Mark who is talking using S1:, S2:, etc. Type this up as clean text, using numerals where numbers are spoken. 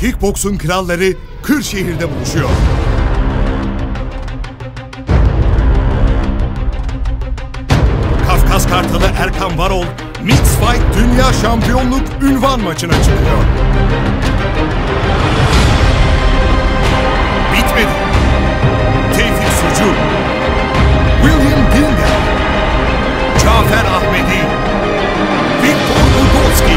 S1: Kickboksun kralları Kırşehir'de buluşuyor. Kafkas Kartalı Erkan Varol, Mixed Fight Dünya Şampiyonluk ünvan maçına çıkıyor. Bitmedi. Tevfik Sucu, William Dingle, Cafer Ahmedi, Viktor Udolski,